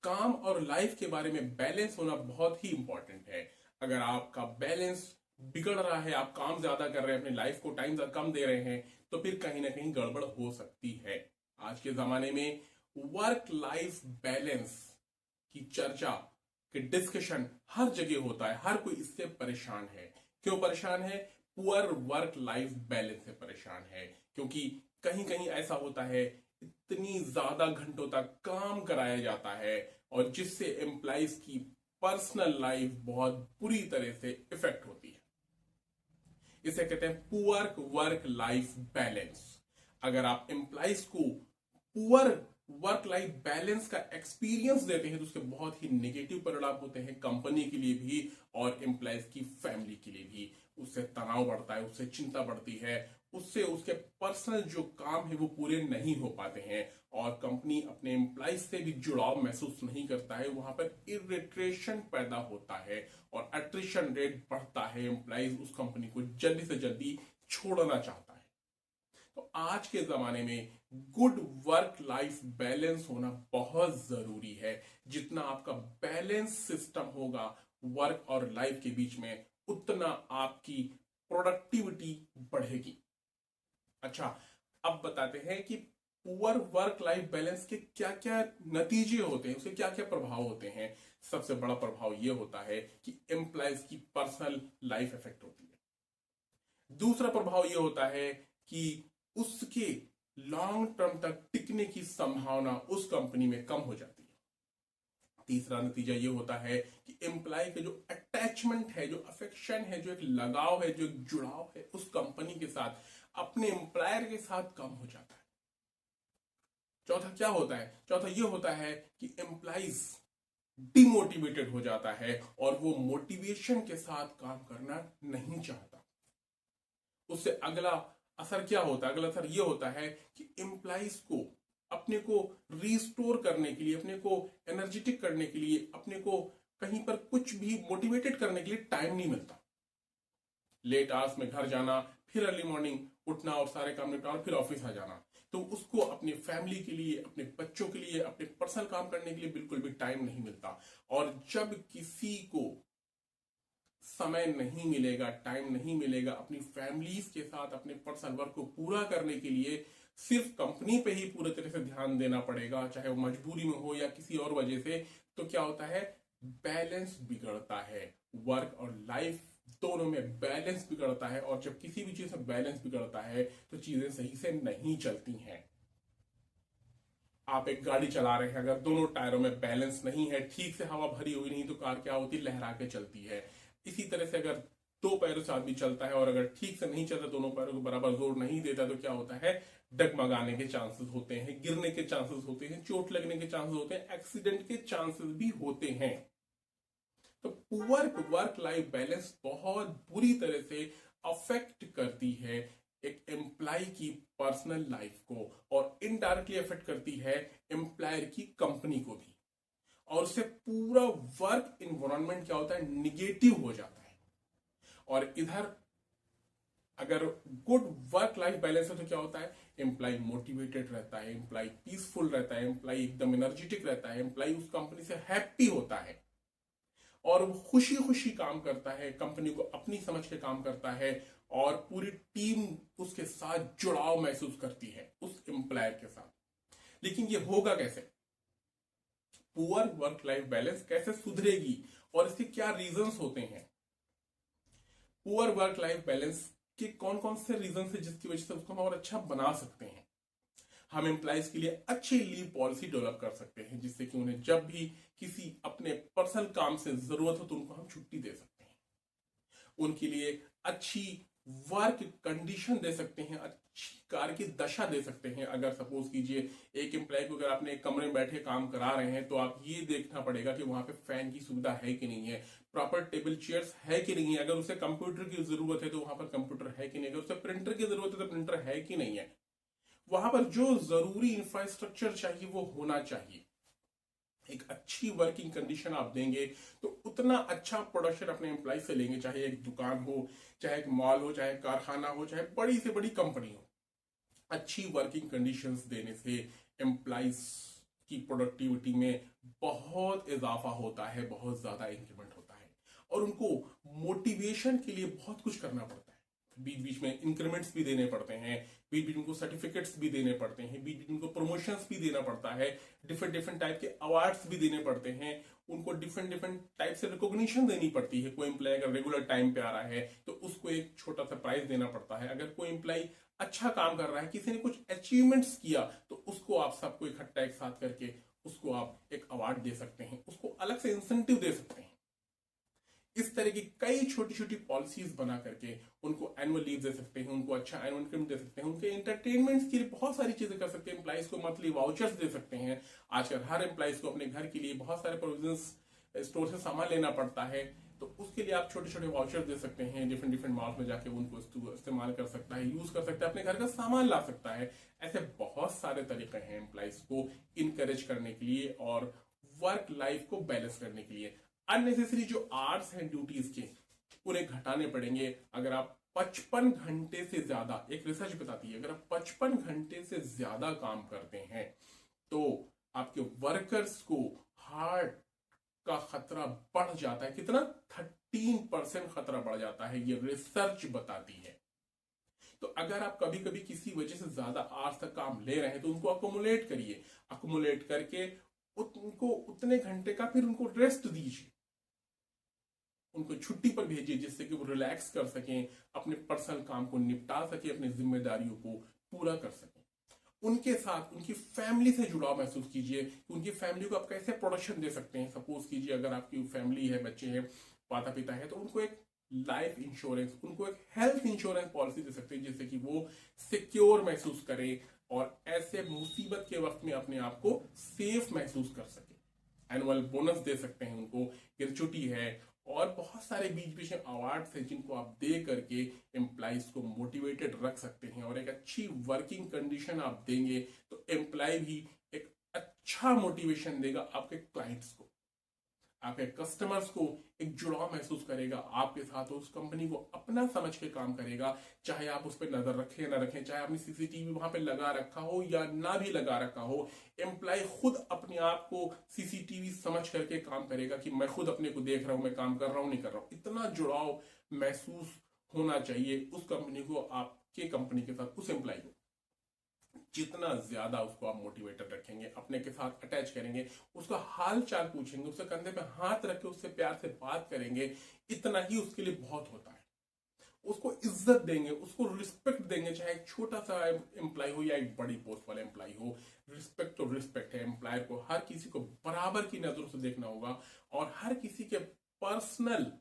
काम और लाइफ के बारे में बैलेंस होना बहुत ही इंपॉर्टेंट है। अगर आपका बैलेंस बिगड़ रहा है, आप काम ज्यादा कर रहे हैं, अपनी लाइफ को टाइम कम दे रहे हैं, तो फिर कहीं ना कहीं गड़बड़ हो सकती है। आज के जमाने में वर्क लाइफ बैलेंस की चर्चा कि डिस्कशन हर जगह होता है, हर कोई इससे परेशान है। क्यों परेशान है? पुअर वर्क लाइफ बैलेंस से परेशान है, क्योंकि कहीं कहीं ऐसा होता है इतनी ज्यादा घंटों तक काम कराया जाता है और जिससे एम्प्लॉइज की पर्सनल लाइफ बहुत बुरी तरह से इफेक्ट होती है। इसे कहते हैं पुअर वर्क लाइफ बैलेंस। अगर आप एम्प्लॉइज को पुअर वर्क लाइफ बैलेंस का एक्सपीरियंस देते हैं तो उसके बहुत ही नेगेटिव परिणाम होते हैं, कंपनी के लिए भी और एम्प्लॉइज की फैमिली के लिए भी। उससे तनाव बढ़ता है, उससे चिंता बढ़ती है, उससे उसके पर्सनल जो काम है वो पूरे नहीं हो पाते हैं और कंपनी अपने एम्प्लॉइज से भी जुड़ाव महसूस नहीं करता है। वहां पर इरिटेशन पैदा होता है और अट्रिशन रेट बढ़ता है। एम्प्लॉइज उस कंपनी को जल्दी से जल्दी छोड़ना चाहता है। तो आज के जमाने में गुड वर्क लाइफ बैलेंस होना बहुत जरूरी है। जितना आपका बैलेंस सिस्टम होगा वर्क और लाइफ के बीच में, उतना आपकी प्रोडक्टिविटी बढ़ेगी। अच्छा, अब बताते हैं कि पुअर वर्क लाइफ बैलेंस के क्या क्या नतीजे होते हैं, उसके क्या क्या प्रभाव होते हैं। सबसे बड़ा प्रभाव यह होता है कि एम्प्लॉयज की पर्सनल लाइफ इफेक्ट होती है। दूसरा प्रभाव यह होता है कि उसके लॉन्ग टर्म तक टिकने की संभावना उस कंपनी में कम हो जाती है। तीसरा नतीजा यह होता है कि एम्प्लॉय के जो अटैचमेंट है, जो अफेक्शन है, जो एक लगाव है, जो एक जुड़ाव है उस कंपनी के साथ, अपने एम्प्लॉयर के साथ कम हो जाता है। चौथा क्या होता है? चौथा यह होता है कि एम्प्लॉइज डिमोटिवेटेड हो जाता है और वो मोटिवेशन के साथ काम करना नहीं चाहता। उससे अगला असर क्या होता है? अगला असर यह होता है कि एम्प्लॉइज को अपने को रिस्टोर करने के लिए, अपने को एनर्जेटिक करने के लिए, अपने को कहीं पर कुछ भी मोटिवेटेड करने के लिए टाइम नहीं मिलता। लेट आवर्स में घर जाना, फिर अर्ली मॉर्निंग उठना और सारे काम निपटाना और फिर ऑफिस आ जाना, तो उसको अपनी फैमिली के लिए, अपने बच्चों के लिए, अपने पर्सनल काम करने के लिए बिल्कुल भी टाइम नहीं मिलता। और जब किसी को समय नहीं मिलेगा, टाइम नहीं मिलेगा अपनी फैमिलीज के साथ अपने पर्सनल वर्क को पूरा करने के लिए, सिर्फ कंपनी पे ही पूरी तरह से ध्यान देना पड़ेगा, चाहे वो मजबूरी में हो या किसी और वजह से, तो क्या होता है? बैलेंस बिगड़ता है। वर्क और लाइफ दोनों में बैलेंस बिगड़ता है और जब किसी भी चीज में बैलेंस बिगड़ता है तो चीजें सही से नहीं चलती हैं। आप एक गाड़ी चला रहे हैं, अगर दोनों टायरों में बैलेंस नहीं है, ठीक से हवा भरी हुई नहीं, तो कार क्या होती है? लहरा के चलती है। इसी तरह से अगर दो पैरों से आदमी चलता है और अगर ठीक से नहीं चलता, दोनों पैरों को बराबर जोर नहीं देता, तो क्या होता है? डगमगाने के चांसेस होते हैं, गिरने के चांसेस होते हैं, चोट लगने के चांसेस होते हैं, एक्सीडेंट के चांसेस भी होते हैं। तो पुअर वर्क लाइफ बैलेंस बहुत बुरी तरह से अफेक्ट करती है एक एम्प्लॉय की पर्सनल लाइफ को और इनडायरेक्टली अफेक्ट करती है एम्प्लॉयर की कंपनी को भी। और उससे पूरा वर्क इन्वायरमेंट क्या होता है? निगेटिव हो जाता है। और इधर अगर गुड वर्क लाइफ बैलेंस है तो क्या होता है? एम्प्लॉय मोटिवेटेड रहता है, एम्प्लॉय पीसफुल रहता है, एम्प्लॉय एकदम एनर्जेटिक रहता है, एम्प्लॉय उस कंपनी से हैप्पी होता है और वो खुशी खुशी काम करता है, कंपनी को अपनी समझ के काम करता है और पूरी टीम उसके साथ जुड़ाव महसूस करती है उस एम्प्लॉयर के साथ। लेकिन ये होगा कैसे? पुअर वर्क लाइफ बैलेंस कैसे सुधरेगी और इसके क्या रीजंस होते हैं? पुअर वर्क लाइफ बैलेंस के कौन कौन से रीजन है जिसकी वजह से उसको हम और अच्छा बना सकते हैं? हम एम्प्लॉइज के लिए अच्छी लीव पॉलिसी डेवलप कर सकते हैं जिससे कि उन्हें जब भी किसी अपने पर्सनल काम से जरूरत हो तो उनको हम छुट्टी दे सकते हैं। उनके लिए अच्छी वर्क कंडीशन दे सकते हैं, अच्छी कार्य की दशा दे सकते हैं। अगर सपोज कीजिए एक एम्प्लॉय को अगर आपने एक कमरे में बैठे काम करा रहे हैं तो आप ये देखना पड़ेगा कि वहां पे फैन की सुविधा है कि नहीं है, प्रॉपर टेबल चेयर्स है कि नहीं है, अगर उसे कंप्यूटर की जरूरत है तो वहां पर कंप्यूटर है कि नहीं, अगर उसे प्रिंटर की जरूरत है तो प्रिंटर है कि नहीं है। वहां पर जो जरूरी इंफ्रास्ट्रक्चर चाहिए वो होना चाहिए। एक अच्छी वर्किंग कंडीशन आप देंगे तो उतना अच्छा प्रोडक्शन अपने एम्प्लॉय से लेंगे, चाहे एक दुकान हो, चाहे एक मॉल हो, चाहे कारखाना हो, चाहे बड़ी से बड़ी कंपनी हो। अच्छी वर्किंग कंडीशंस देने से एम्प्लॉइज की प्रोडक्टिविटी में बहुत इजाफा होता है, बहुत ज्यादा इंक्रीमेंट होता है, और उनको मोटिवेशन के लिए बहुत कुछ करना पड़ता है। बीच बीच में इंक्रीमेंट्स भी देने पड़ते हैं, बीच बीच उनको सर्टिफिकेट्स भी देने पड़ते हैं, बीच बीच उनको प्रमोशंस भी देना पड़ता है, डिफरेंट डिफरेंट टाइप के अवार्ड्स भी देने पड़ते हैं, उनको डिफरेंट डिफरेंट टाइप से रिकॉग्निशन देनी पड़ती है। कोई एम्प्लॉय अगर रेगुलर टाइम पे आ रहा है तो उसको एक छोटा सा प्राइज देना पड़ता है। अगर कोई एम्प्लॉय अच्छा काम कर रहा है, किसी ने कुछ अचीवमेंट्स किया, तो उसको आप सबको इकट्ठा एक साथ करके उसको आप एक अवार्ड दे सकते हैं, उसको अलग से इंसेंटिव दे सकते हैं। इस तरह की कई छोटी छोटी पॉलिसीज बना करके उनको एनुअल लीव दे सकते हैं, उनको अच्छा एनुअल इनकम दे सकते हैं, उनके एंटरटेनमेंट के लिए बहुत सारी चीजें कर सकते हैं। एम्प्लॉइज को मंथली वाउचर्स दे सकते हैं। आजकल हर एम्प्लॉइज को अपने घर के लिए बहुत सारे प्रोविजन स्टोर से सामान लेना पड़ता है, तो उसके लिए आप छोटे छोटे वाउचर दे सकते हैं। डिफरेंट डिफरेंट मॉल्स में जाके उनको इस्तेमाल कर सकता है, यूज कर सकता है, अपने घर का सामान ला सकता है। ऐसे बहुत सारे तरीके हैं एम्प्लॉइज को इनकरेज करने के लिए और वर्क लाइफ को बैलेंस करने के लिए। अननेसेसरी जो आवर्स हैं ड्यूटीज के, उन्हें घटाने पड़ेंगे। अगर आप 55 घंटे से ज्यादा, एक रिसर्च बताती है, अगर आप 55 घंटे से ज्यादा काम करते हैं तो आपके वर्कर्स को हार्ट का खतरा बढ़ जाता है। कितना? 13% खतरा बढ़ जाता है, ये रिसर्च बताती है। तो अगर आप कभी कभी किसी वजह से ज्यादा आवर्स तक काम ले रहे हैं तो उनको अकोमुलेट करिए, अकोमुलेट करके उनको उतने घंटे का फिर उनको रेस्ट दीजिए, उनको छुट्टी पर भेजिए, जिससे कि वो रिलैक्स कर सकें, अपने पर्सनल काम को निपटा सके, अपनी जिम्मेदारियों को पूरा कर सकें। उनके साथ उनकी फैमिली से जुड़ाव महसूस कीजिए कि उनकी फैमिली को आप कैसे प्रोटेक्शन दे सकते हैं। सपोज कीजिए अगर आपकी फैमिली है, बच्चे हैं, माता पिता है, तो उनको एक लाइफ इंश्योरेंस, उनको एक हेल्थ इंश्योरेंस पॉलिसी दे सकते हैं, जिससे कि वो सिक्योर महसूस करें और ऐसे मुसीबत के वक्त में अपने आप को सेफ महसूस कर सके। एनुअल बोनस दे सकते हैं उनको, ग्रेचुटी है, और बहुत सारे बीच बीच में अवार्ड्स हैं जिनको आप दे करके एम्प्लॉइज को मोटिवेटेड रख सकते हैं। और एक अच्छी वर्किंग कंडीशन आप देंगे तो एम्प्लॉय भी एक अच्छा मोटिवेशन देगा आपके क्लाइंट्स को, आपके कस्टमर्स को एक जुड़ाव महसूस करेगा आपके साथ, उस कंपनी को अपना समझ के काम करेगा। चाहे आप उस पर नजर रखें या ना रखें, चाहे आपने सीसीटीवी वहां पे लगा रखा हो या ना भी लगा रखा हो, एम्प्लॉय खुद अपने आप को सीसीटीवी समझ करके काम करेगा कि मैं खुद अपने को देख रहा हूं, मैं काम कर रहा हूं, नहीं कर रहा हूं। इतना जुड़ाव महसूस होना चाहिए उस कंपनी को, आपके कंपनी के साथ उस एम्प्लॉय को। जितना ज्यादा उसको आप मोटिवेटेड रखेंगे, अपने के साथ अटैच करेंगे, उसका हाल चाल पूछेंगे, उसके कंधे पे हाथ रख के उससे प्यार से बात करेंगे, इतना ही उसके लिए बहुत होता है। उसको इज्जत देंगे, उसको रिस्पेक्ट देंगे, चाहे एक छोटा सा एम्प्लॉय हो या एक बड़ी पोस्ट वाला एम्प्लॉय हो। रिस्पेक्ट तो रिस्पेक्ट है। एम्प्लॉयर को हर किसी को बराबर की नजरों से देखना होगा और हर किसी के पर्सनल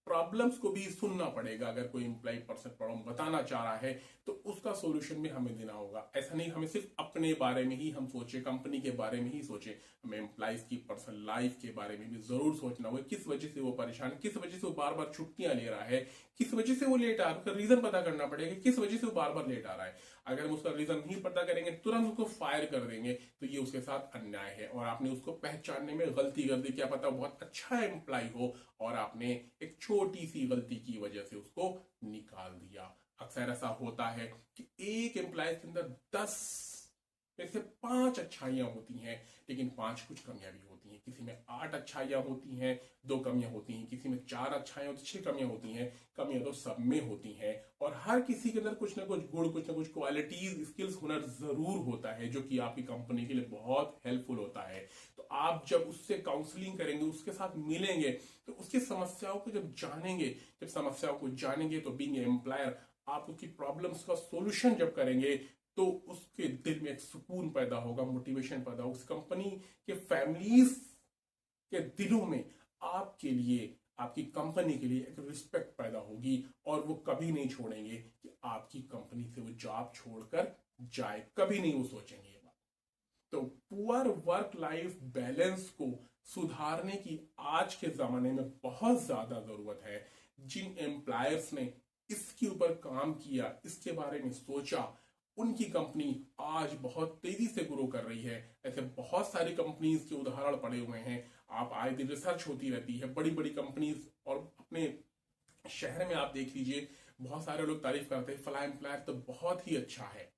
प्रॉब्लम्स को भी सुनना पड़ेगा। अगर कोई एम्प्लॉय पर्सनल प्रॉब्लम बताना चाह रहा है तो उसका सॉल्यूशन भी हमें देना होगा। ऐसा नहीं हमें सिर्फ अपने बारे में ही हम सोचे, कंपनी के बारे में ही सोचे, हमें एम्प्लॉइज की पर्सनल लाइफ के बारे में भी जरूर सोचना होगा। किस वजह से वो परेशान, किस वजह से वो बार बार छुट्टियां ले रहा है, किस वजह से वो लेट आ रहा है, उसका रीजन पता करना पड़ेगा, किस वजह से वो बार बार लेट आ रहा है। अगर हम उसका रीजन नहीं पता करेंगे, तुरंत उसको फायर कर देंगे, तो ये उसके साथ अन्याय है। और आपने उसको पहचानने में गलती कर दी, क्या पता बहुत अच्छा एम्प्लॉय हो और आपने एक छोटी सी गलती की वजह से उसको निकाल दिया। अक्सर ऐसा होता है कि एक एम्प्लॉय के अंदर 10 में से 5 अच्छाइयां होती हैं, लेकिन 5 कुछ कमियां भी होती हैं। किसी में 8 अच्छाइयां होती हैं, 2 कमियां होती हैं, किसी में 4 अच्छाइयां होती, 6 कमियां होती हैं। कमियां तो सब में होती हैं और हर किसी के अंदर कुछ ना कुछ गुण, कुछ ना कुछ क्वालिटीज, स्किल्स, हुनर जरूर होता है जो कि आपकी कंपनी के लिए बहुत हेल्पफुल होता है। तो आप जब उससे काउंसलिंग करेंगे, उसके साथ मिलेंगे, तो उसकी समस्याओं को जब जानेंगे, जब समस्याओं को जानेंगे तो बीइंग एम्प्लॉयर आप उसकी प्रॉब्लम्स का सॉल्यूशन जब करेंगे तो उसके दिल में एक सुकून पैदा होगा, मोटिवेशन पैदा होगा। उस कंपनी के फैमिलीज के दिलों में आपके लिए, आपकी कंपनी के लिए एक रिस्पेक्ट पैदा होगी और वो कभी नहीं छोड़ेंगे कि आपकी कंपनी से वो जॉब छोड़कर जाए, कभी नहीं वो सोचेंगे ये बात। तो पुअर वर्क लाइफ बैलेंस को सुधारने की आज के जमाने में बहुत ज्यादा जरूरत है। जिन एम्प्लॉयर्स ने इसके ऊपर काम किया, इसके बारे में सोचा, उनकी कंपनी आज बहुत तेजी से ग्रो कर रही है। ऐसे बहुत सारी कंपनीज के उदाहरण पड़े हुए हैं। आप आए दिन रिसर्च होती रहती है, बड़ी बड़ी कंपनीज, और अपने शहर में आप देख लीजिए, बहुत सारे लोग तारीफ करते हैं, फला एम्प्लॉयर तो बहुत ही अच्छा है,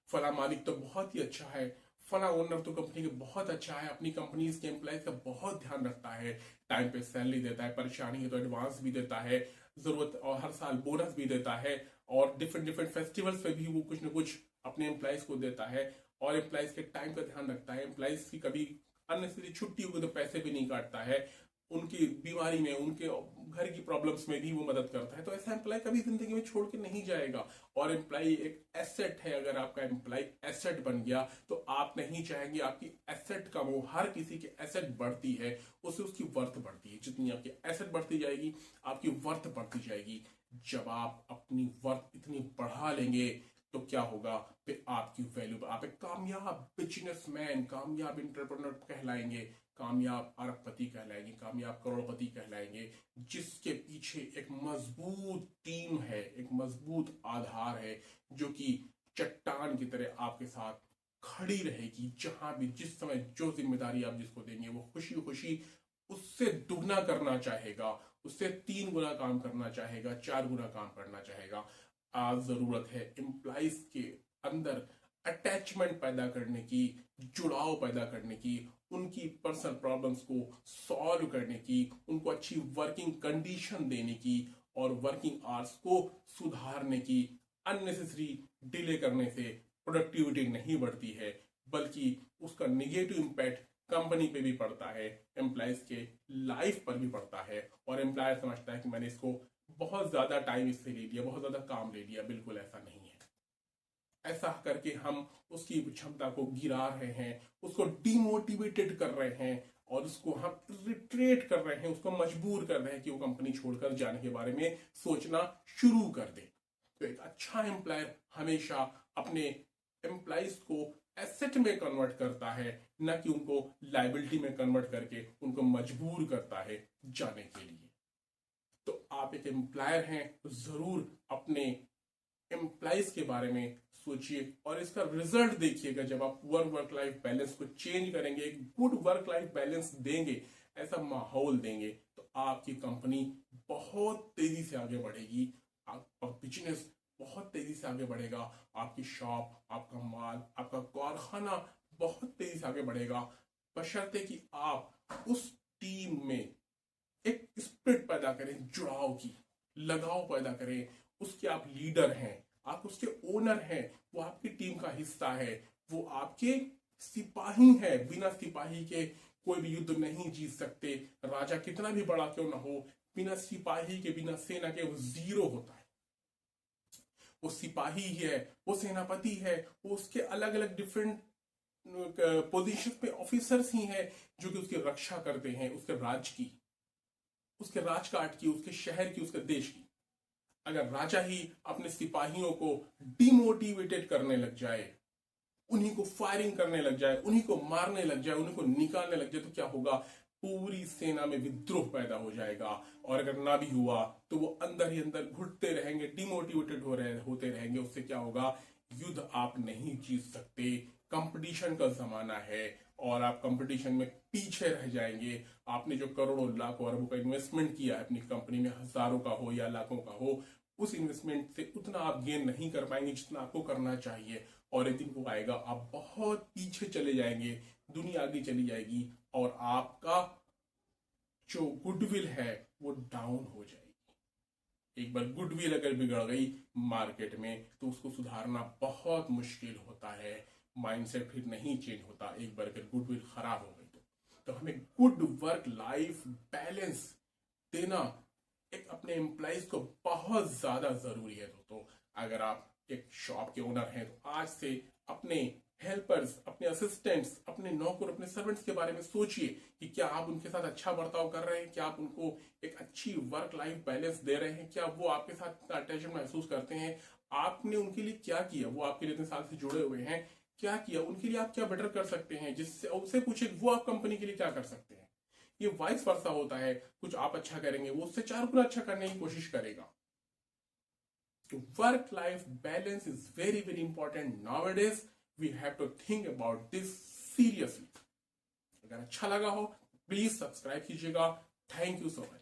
फला मालिक तो बहुत ही अच्छा है, फला ओनर तो कंपनी के बहुत अच्छा है, अपनी कंपनीज के एम्प्लॉयज का बहुत ध्यान रखता है, टाइम पे सैलरी देता है, परेशानी है तो एडवांस भी देता है, जरूरत और हर साल बोनस भी देता है, और डिफरेंट डिफरेंट फेस्टिवल्स पे भी वो कुछ ना कुछ अपने एम्प्लॉयज को देता है, और एम्प्लॉयज के टाइम का ध्यान रखता है। एम्प्लॉयज की कभी अननेसेसरी छुट्टी होगी तो पैसे भी नहीं काटता है, उनकी बीमारी में, उनके घर की प्रॉब्लम्स में भी वो मदद करता है। तो ऐसा एम्प्लॉय कभी जिंदगी में छोड़ के नहीं जाएगा, और एम्प्लॉय एक एसेट है। अगर आपका एम्प्लॉय एसेट बन गया तो आप नहीं चाहेंगे आपकी एसेट कम हो। हर किसी की एसेट बढ़ती है, उससे उसकी वर्थ बढ़ती है। जितनी आपकी एसेट बढ़ती जाएगी, आपकी वर्थ बढ़ती जाएगी। जब आप अपनी वर्थ इतनी बढ़ा लेंगे तो क्या होगा, फिर आपकी वैल्यू, आप एक कामयाब बिजनेसमैन, कामयाब इंटरप्रेन्योर कहलाएंगे, कामयाब अरबपति कहलाएंगे, कामयाब करोड़पति कहलाएंगे, जिसके पीछे एक मजबूत टीम है, एक मजबूत आधार है, जो कि चट्टान की तरह आपके साथ खड़ी रहेगी। जहां भी जिस समय जो जिम्मेदारी आप जिसको देंगे वो खुशी खुशी उससे दुगना करना चाहेगा, उससे 3 गुना काम करना चाहेगा, 4 गुना काम करना चाहेगा। आज जरूरत है एम्प्लॉइज के अंदर अटैचमेंट पैदा करने की, जुड़ाव पैदा करने की, उनकी पर्सनल प्रॉब्लम्स को सॉल्व करने की, उनको अच्छी वर्किंग कंडीशन देने की, और वर्किंग आवर्स को सुधारने की। अननेसेसरी डिले करने से प्रोडक्टिविटी नहीं बढ़ती है, बल्कि उसका निगेटिव इम्पैक्ट कंपनी पे भी पड़ता है, एम्प्लॉयज के लाइफ पर भी पड़ता है, और एम्प्लॉयर समझता है कि मैंने इसको बहुत ज्यादा टाइम इससे ले लिया, बहुत ज्यादा काम ले लिया। बिल्कुल ऐसा नहीं है। ऐसा करके हम उसकी क्षमता को गिरा रहे हैं, उसको डिमोटिवेटेड कर रहे हैं, और उसको हम रिट्रेट कर रहे हैं, उसको मजबूर कर रहे हैं कि वो कंपनी छोड़कर जाने के बारे में सोचना शुरू कर दे। तो एक अच्छा एम्प्लॉयर हमेशा अपने एम्प्लॉइज को एसेट में कन्वर्ट करता है, न कि उनको लाइबिलिटी में कन्वर्ट करके उनको मजबूर करता है जाने के लिए। तो आप एक एम्प्लॉयर हैं तो जरूर अपने एम्प्लॉइज के बारे में सोचिए, और इसका रिजल्ट देखिएगा। जब आप वर्क लाइफ बैलेंस को चेंज करेंगे, एक गुड वर्क लाइफ बैलेंस देंगे, ऐसा माहौल देंगे, तो आपकी कंपनी बहुत तेजी से आगे बढ़ेगी, आपका बिजनेस बहुत तेजी से आगे बढ़ेगा, आपकी शॉप, आपका माल, आपका कारखाना बहुत तेजी से आगे बढ़ेगा, बशर्ते कि आप उस टीम में एक स्पिरिट पैदा करें, जुड़ाव की, लगाव पैदा करें। उसके आप लीडर हैं, आप उसके ओनर हैं, वो आपकी टीम का हिस्सा है, वो आपके सिपाही है। बिना सिपाही के कोई भी युद्ध नहीं जीत सकते। राजा कितना भी बड़ा क्यों ना हो, बिना सिपाही के, बिना सेना के वो जीरो होता है। वो सिपाही है, वो सेनापति है, वो उसके अलग अलग डिफरेंट पोजीशन पे ऑफिसर्स ही हैं जो कि उसकी रक्षा करते हैं, उसके राज की, उसके राजकाट की, उसके शहर की, उसके देश की। अगर राजा ही अपने सिपाहियों को डिमोटिवेटेड करने लग जाए, उन्हीं को फायरिंग करने लग जाए, उन्हीं को मारने लग जाए, उन्हीं को निकालने लग जाए, तो क्या होगा, पूरी सेना में विद्रोह पैदा हो जाएगा। और अगर ना भी हुआ तो वो अंदर ही अंदर घुटते रहेंगे, डिमोटिवेटेड होते रहेंगे। उससे क्या होगा, युद्ध आप नहीं जीत सकते। कंपटीशन का जमाना है, और आप कंपटीशन में पीछे रह जाएंगे। आपने जो करोड़ों लाखों अरबों का इन्वेस्टमेंट किया है अपनी कंपनी में, हजारों का हो या लाखों का हो, उस इन्वेस्टमेंट से उतना आप गेन नहीं कर पाएंगे जितना आपको करना चाहिए। और एक दिन वो आएगा, आप बहुत पीछे चले जाएंगे, दुनिया आगे चली जाएगी, और आपका जो गुडविल है वो डाउन हो जाएगी। एक बार गुडविल अगर बिगड़ गई मार्केट में तो उसको सुधारना बहुत मुश्किल होता है। माइंडसेट फिर नहीं चेंज होता एक बार अगर गुडविल खराब हो गई तो हमें गुड वर्क लाइफ बैलेंस देना एक अपने एम्प्लॉइज को बहुत ज्यादा जरूरी है। तो अगर आप एक शॉप के ओनर हैं तो आज से अपने हेल्पर्स, अपने असिस्टेंट्स, अपने नौकर, अपने सर्वेंट्स के बारे में सोचिए कि क्या आप उनके साथ अच्छा बर्ताव कर रहे हैं, क्या आप उनको एक अच्छी वर्क लाइफ बैलेंस दे रहे हैं, क्या वो आपके साथ अटैचमेंट महसूस करते हैं, आपने उनके लिए क्या किया, वो आपके लिए इतने साल से जुड़े हुए हैं, क्या किया उनके लिए, आप क्या बेटर कर सकते हैं, जिससे उससे पूछे वो आप कंपनी के लिए क्या कर सकते हैं। ये वाइस वर्सा होता है, कुछ आप अच्छा करेंगे वो उससे 4 गुना अच्छा करने की कोशिश करेगा। Work life balance is very very important nowadays. We have to think about this seriously. अगर अच्छा लगा हो प्लीज सब्सक्राइब कीजिएगा। Thank you so much.